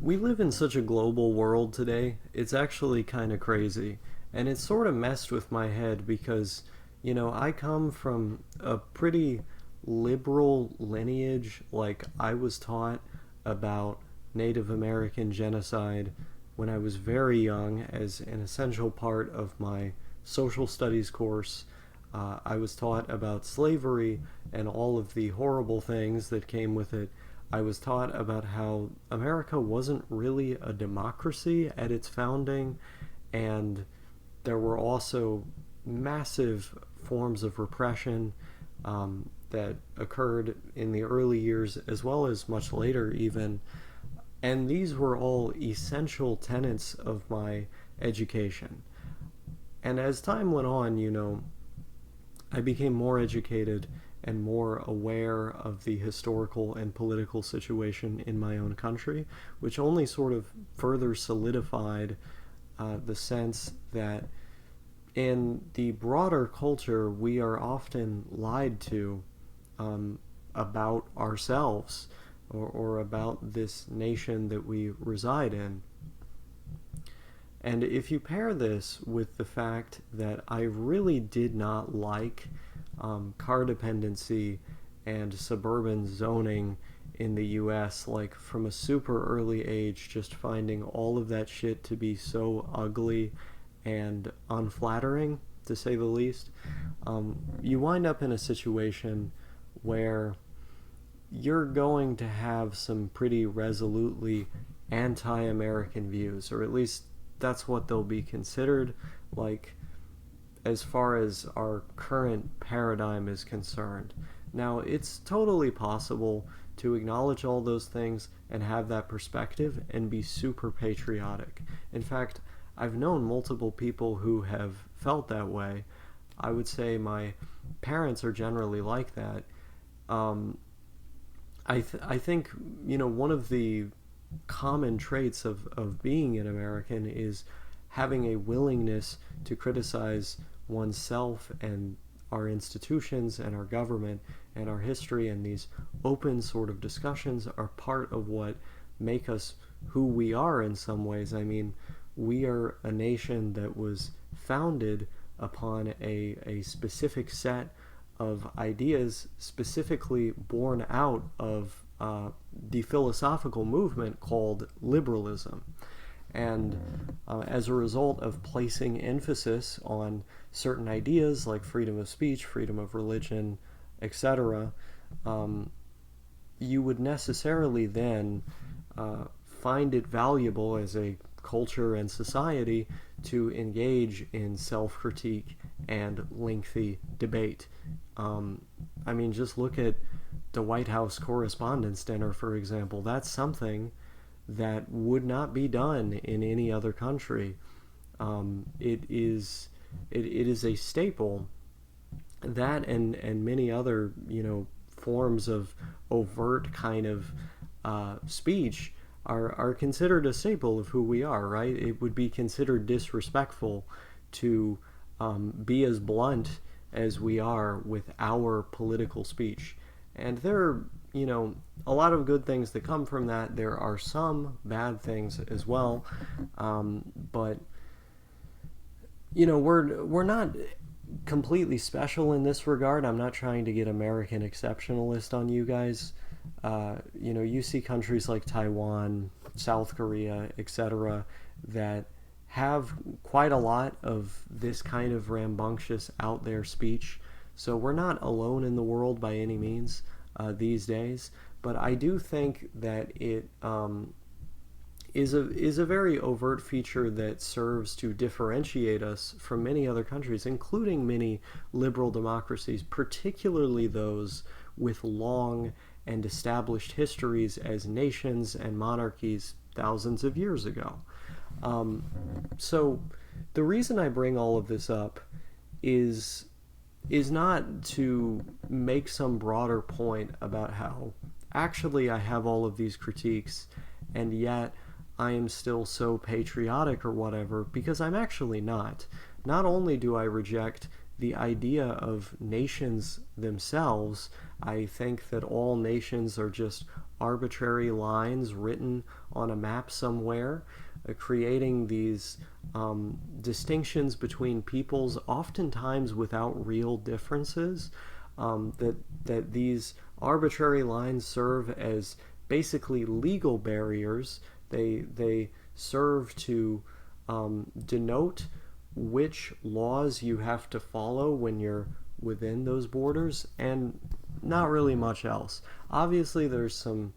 We live in such a global world today, it's actually kind of crazy. And it sort of messed with my head because, I come from a pretty liberal lineage. Like, I was taught about Native American genocide when I was very young as an essential part of my social studies course. I was taught about slavery and all of the horrible things that came with it. I was taught about how America wasn't really a democracy at its founding, and there were also massive forms of repression that occurred in the early years as well as much later, even. And these were all essential tenets of my education. And as time went on, I became more educated and more aware of the historical and political situation in my own country, which only sort of further solidified the sense that in the broader culture, we are often lied to about ourselves or about this nation that we reside in. And if you pair this with the fact that I really did not like car dependency and suburban zoning in the US, like from a super early age, just finding all of that shit to be so ugly and unflattering, to say the least, you wind up in a situation where you're going to have some pretty resolutely anti-American views, or at least that's what they'll be considered, like, as far as our current paradigm is concerned. Now, it's totally possible to acknowledge all those things and have that perspective and be super patriotic. In fact, I've known multiple people who have felt that way. I would say my parents are generally like that. I think, one of the common traits of being an American is having a willingness to criticize oneself and our institutions and our government and our history, and these open sort of discussions are part of what make us who we are in some ways. I mean, we are a nation that was founded upon a specific set of ideas, specifically born out of the philosophical movement called liberalism. And as a result of placing emphasis on certain ideas like freedom of speech, freedom of religion, etc., you would necessarily then find it valuable as a culture and society to engage in self-critique and lengthy debate. I mean, just look at the White House Correspondents' Dinner, for example. That's something that would not be done in any other country. It is a staple. That and many other forms of overt kind of speech are considered a staple of who we are, right? It would be considered disrespectful to be as blunt as we are with our political speech. And there are, a lot of good things that come from that. There are some bad things as well. But, we're not completely special in this regard. I'm not trying to get American exceptionalist on you guys. You see countries like Taiwan, South Korea, etc., that have quite a lot of this kind of rambunctious out there speech. So we're not alone in the world by any means these days. But I do think that it is a very overt feature that serves to differentiate us from many other countries, including many liberal democracies, particularly those with long and established histories as nations and monarchies thousands of years ago. So the reason I bring all of this up is not to make some broader point about how actually I have all of these critiques and yet I am still so patriotic or whatever, because I'm actually not. Not only do I reject the idea of nations themselves, I think that all nations are just arbitrary lines written on a map somewhere, creating these distinctions between peoples, oftentimes without real differences. That these arbitrary lines serve as basically legal barriers. They serve to denote which laws you have to follow when you're within those borders, and not really much else. Obviously, there's some,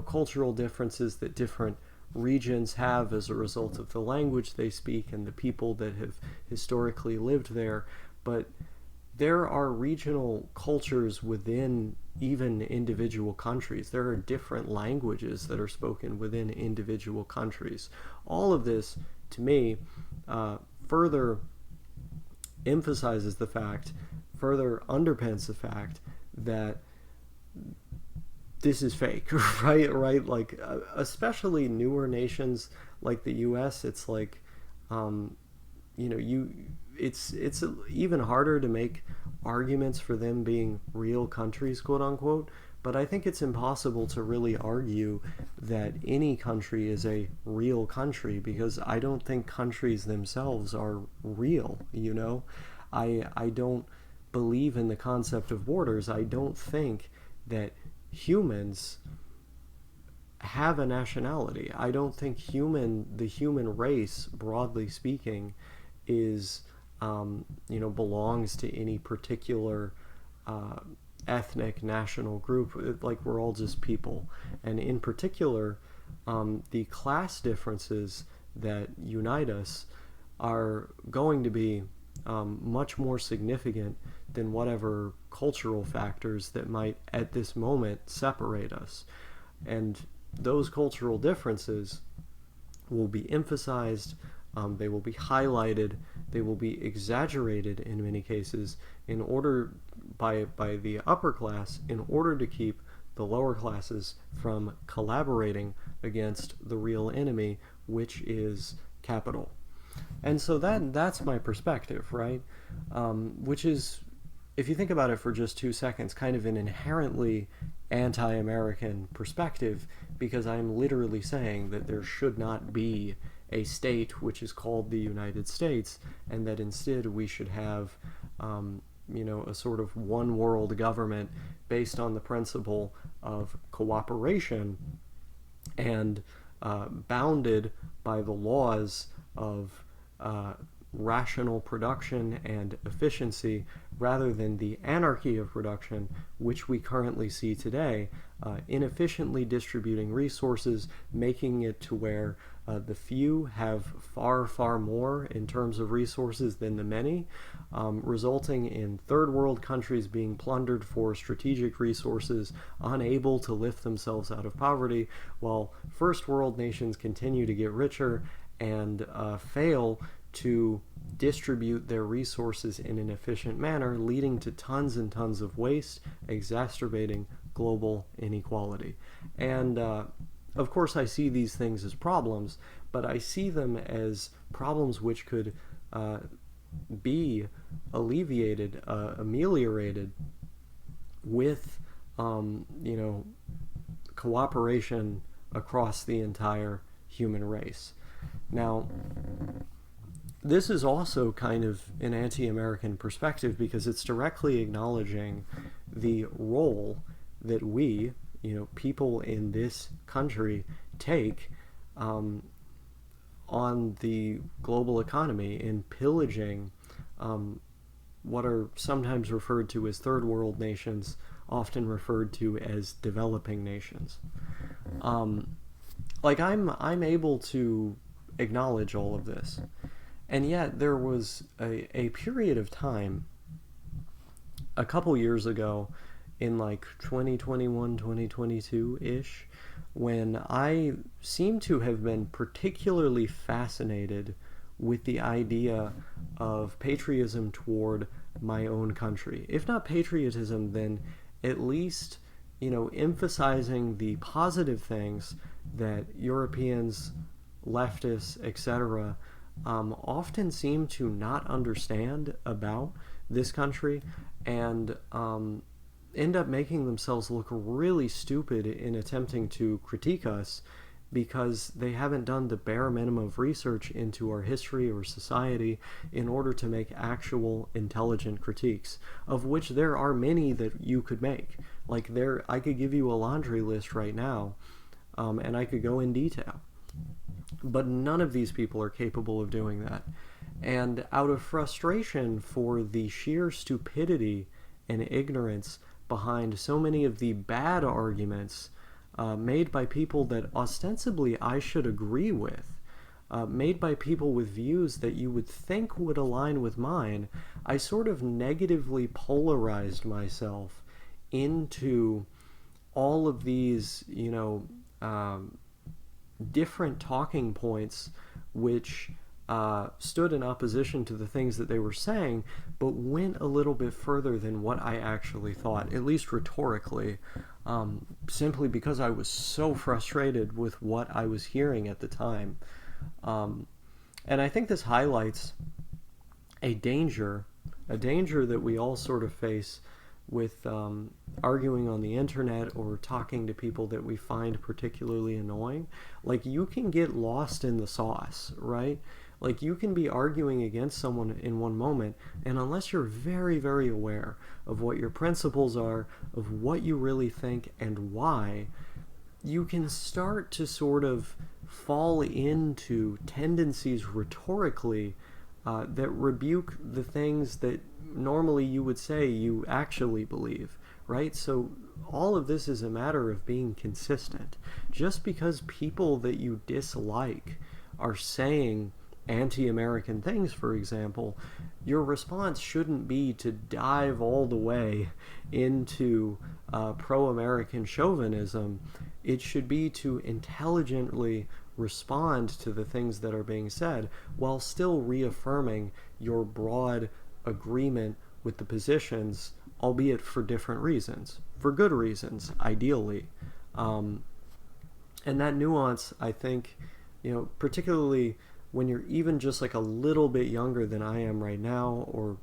cultural differences that different regions have as a result of the language they speak and the people that have historically lived there, but there are regional cultures within even individual countries. There are different languages that are spoken within individual countries. All of this, to me, further emphasizes the fact, further underpins the fact that this is fake, right? Right? Like, especially newer nations like the U.S., it's like, it's even harder to make arguments for them being real countries, quote unquote. But I think it's impossible to really argue that any country is a real country, because I don't think countries themselves are real. I don't believe in the concept of borders. I don't think that humans have a nationality. I don't think the human race, broadly speaking, is belongs to any particular ethnic national group. Like, we're all just people, and in particular, the class differences that unite us are going to be much more significant than whatever cultural factors that might at this moment separate us. And those cultural differences will be emphasized, they will be highlighted, they will be exaggerated in many cases in order by the upper class, in order to keep the lower classes from collaborating against the real enemy, which is capital. And so that's my perspective, right? Which is, if you think about it for just 2 seconds, kind of an inherently anti-American perspective, because I'm literally saying that there should not be a state which is called the United States, and that instead we should have, a sort of one world government based on the principle of cooperation and bounded by the laws of rational production and efficiency, rather than the anarchy of production which we currently see today, inefficiently distributing resources, making it to where the few have far, far more in terms of resources than the many, resulting in third world countries being plundered for strategic resources, unable to lift themselves out of poverty, while first world nations continue to get richer and fail to distribute their resources in an efficient manner, leading to tons and tons of waste, exacerbating global inequality. And of course, I see these things as problems, but I see them as problems which could be alleviated, ameliorated with, cooperation across the entire human race. Now, this is also kind of an anti-American perspective, because it's directly acknowledging the role that we, people in this country, take on the global economy in pillaging what are sometimes referred to as third world nations, often referred to as developing nations. I'm able to acknowledge all of this. And yet there was a period of time a couple years ago, in like 2021, 2022-ish, when I seem to have been particularly fascinated with the idea of patriotism toward my own country. If not patriotism, then at least, emphasizing the positive things that Europeans, leftists, etc., often seem to not understand about this country, and end up making themselves look really stupid in attempting to critique us because they haven't done the bare minimum of research into our history or society in order to make actual intelligent critiques, of which there are many that you could make. Like there, I could give you a laundry list right now, and I could go in detail. But none of these people are capable of doing that. And out of frustration for the sheer stupidity and ignorance behind so many of the bad arguments made by people that ostensibly I should agree with, made by people with views that you would think would align with mine, I sort of negatively polarized myself into all of these, different talking points which stood in opposition to the things that they were saying, but went a little bit further than what I actually thought, at least rhetorically, simply because I was so frustrated with what I was hearing at the time. And I think this highlights a danger, that we all sort of face with arguing on the internet or talking to people that we find particularly annoying. Like, you can get lost in the sauce, right? Like, you can be arguing against someone in one moment, and unless you're very, very aware of what your principles are, of what you really think and why, you can start to sort of fall into tendencies rhetorically that rebuke the things that normally you would say you actually believe, right? So all of this is a matter of being consistent. Just because people that you dislike are saying anti-American things, for example, your response shouldn't be to dive all the way into pro-American chauvinism. It should be to intelligently respond to the things that are being said while still reaffirming your broad agreement with the positions, albeit for different reasons, for good reasons, ideally. And that nuance, I think, particularly when you're even just like a little bit younger than I am right now, or,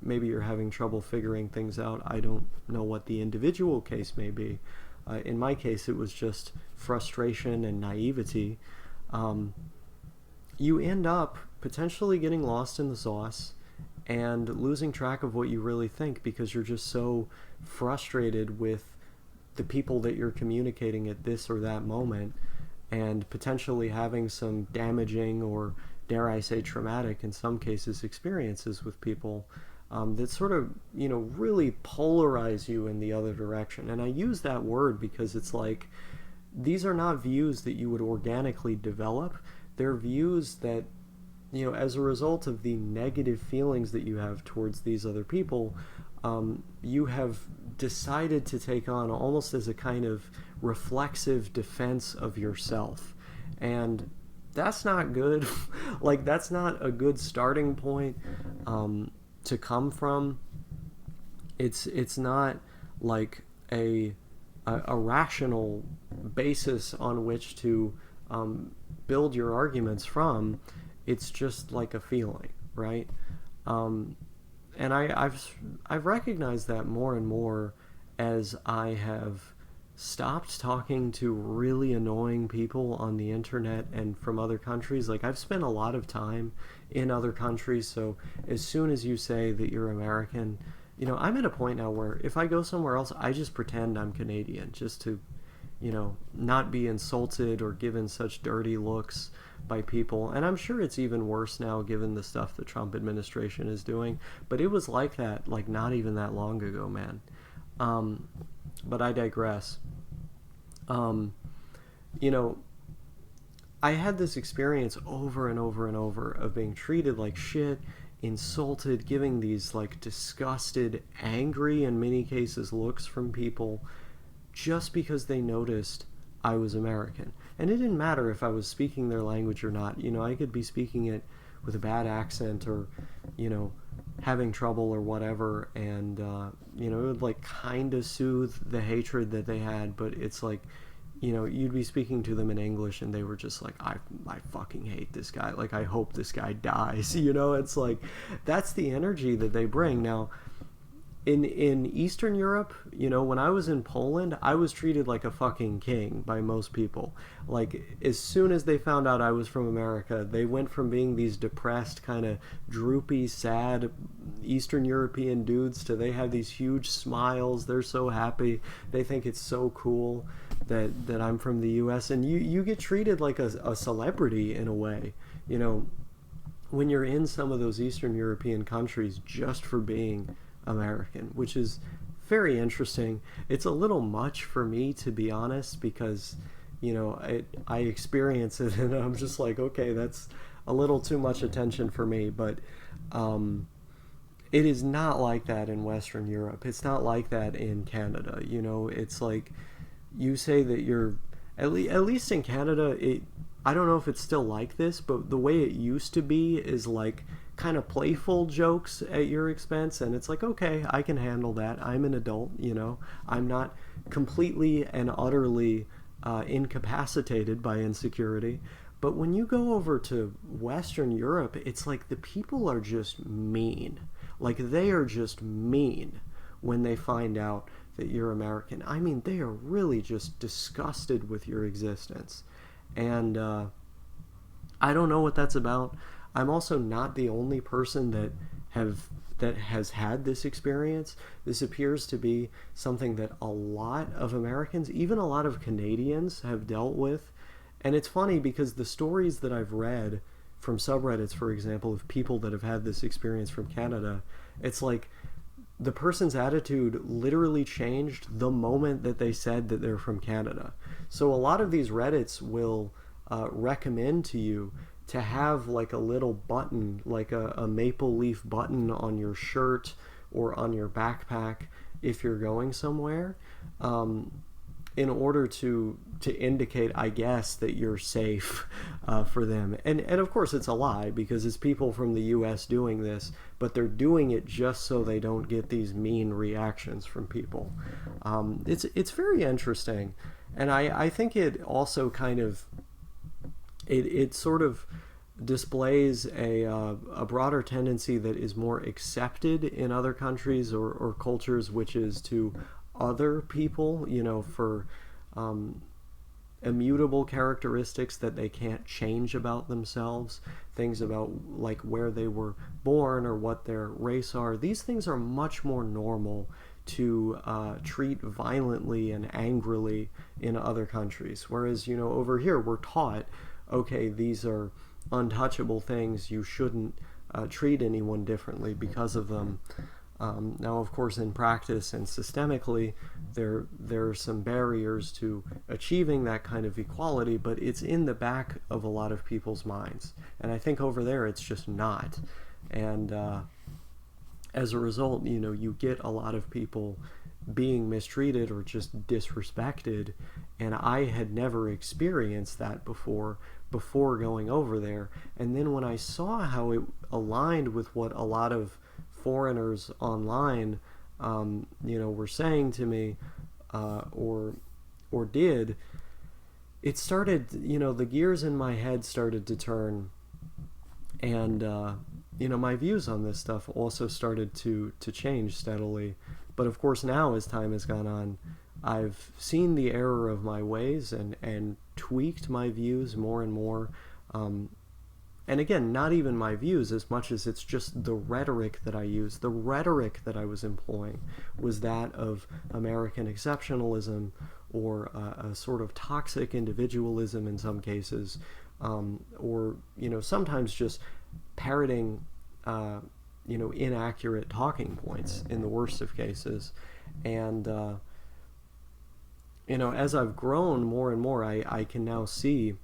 maybe you're having trouble figuring things out. I don't know what the individual case may be. In my case, it was just frustration and naivety. You end up potentially getting lost in the sauce and losing track of what you really think because you're just so frustrated with the people that you're communicating at this or that moment, and potentially having some damaging, or dare I say traumatic in some cases, experiences with people that sort of, really polarize you in the other direction. And I use that word because it's like, these are not views that you would organically develop. They're views that, as a result of the negative feelings that you have towards these other people, you have decided to take on almost as a kind of reflexive defense of yourself. And that's not good. Like, that's not a good starting point to come from. It's not like a rational basis on which to build your arguments from. It's just like a feeling, right? And I've recognized that more and more as I have stopped talking to really annoying people on the internet and from other countries. Like, I've spent a lot of time in other countries, so as soon as you say that you're American, I'm at a point now where if I go somewhere else, I just pretend I'm Canadian just to, not be insulted or given such dirty looks by people. And I'm sure it's even worse now given the stuff the Trump administration is doing, but it was like that, like, not even that long ago, man. But I digress. I had this experience over and over and over of being treated like shit, insulted, giving these like disgusted, angry, in many cases, looks from people just because they noticed I was American. And it didn't matter if I was speaking their language or not. I could be speaking it with a bad accent or, having trouble or whatever, and, it would like kind of soothe the hatred that they had, but it's like, you'd be speaking to them in English and they were just like, I fucking hate this guy. Like, I hope this guy dies. It's like, that's the energy that they bring. Now, in Eastern Europe, when I was in Poland, I was treated like a fucking king by most people. Like as soon as they found out I was from America, they went from being these depressed, kind of droopy, sad Eastern European dudes to they have these huge smiles. They're so happy. They think it's so cool that I'm from the U.S. And you get treated like a celebrity in a way. You know, when you're in some of those Eastern European countries just for being American, which is very interesting. It's a little much for me, to be honest, because I experience it and I'm just like, okay, that's a little too much attention for me. But it is not like that in Western Europe. It's not like that in Canada. It's like you say that you're at least in Canada. I don't know if it's still like this, but the way it used to be is like kind of playful jokes at your expense, and it's like, okay, I can handle that. I'm an adult. I'm not completely and utterly incapacitated by insecurity. But when you go over to Western Europe, it's like the people are just mean. Like they are just mean when they find out that you're American. I mean, they are really just disgusted with your existence. And I don't know what that's about. I'm also not the only person that has had this experience. This appears to be something that a lot of Americans, even a lot of Canadians, have dealt with. And it's funny because the stories that I've read from subreddits, for example, of people that have had this experience from Canada, it's like the person's attitude literally changed the moment that they said that they're from Canada. So a lot of these Reddits will recommend to you to have like a little button, like a maple leaf button on your shirt or on your backpack if you're going somewhere, in order to indicate, I guess, that you're safe for them. And of course it's a lie because it's people from the U.S. doing this, but they're doing it just so they don't get these mean reactions from people. It's very interesting, and I think it also kind of it sort of displays a broader tendency that is more accepted in other countries or cultures, which is to other people, for immutable characteristics that they can't change about themselves, things about like where they were born or what their race are. These things are much more normal to treat violently and angrily in other countries. Whereas, over here we're taught, okay, these are untouchable things. You shouldn't treat anyone differently because of them. Now, of course, in practice and systemically, there are some barriers to achieving that kind of equality, but it's in the back of a lot of people's minds. And I think over there it's just not. And as a result, you get a lot of people being mistreated or just disrespected, and I had never experienced that before going over there. And then when I saw how it aligned with what a lot of foreigners online were saying to me, or did, it started, the gears in my head started to turn, and my views on this stuff also started to change steadily. But of course now, as time has gone on, I've seen the error of my ways and tweaked my views more and more. And again, not even my views as much as it's just the rhetoric that I used. The rhetoric that I was employing was that of American exceptionalism, or a sort of toxic individualism in some cases, or sometimes just parroting inaccurate talking points in the worst of cases. And as I've grown more and more, I can now see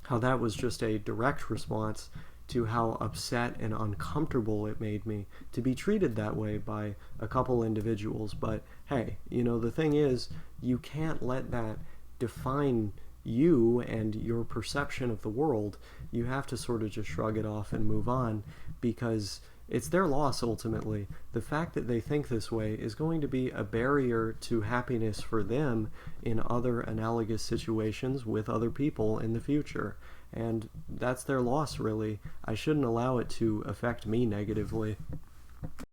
how that was just a direct response to how upset and uncomfortable it made me to be treated that way by a couple individuals. But hey, the thing is, you can't let that define you and your perception of the world. You have to sort of just shrug it off and move on, because it's their loss ultimately. The fact that they think this way is going to be a barrier to happiness for them in other analogous situations with other people in the future. And that's their loss, really. I shouldn't allow it to affect me negatively.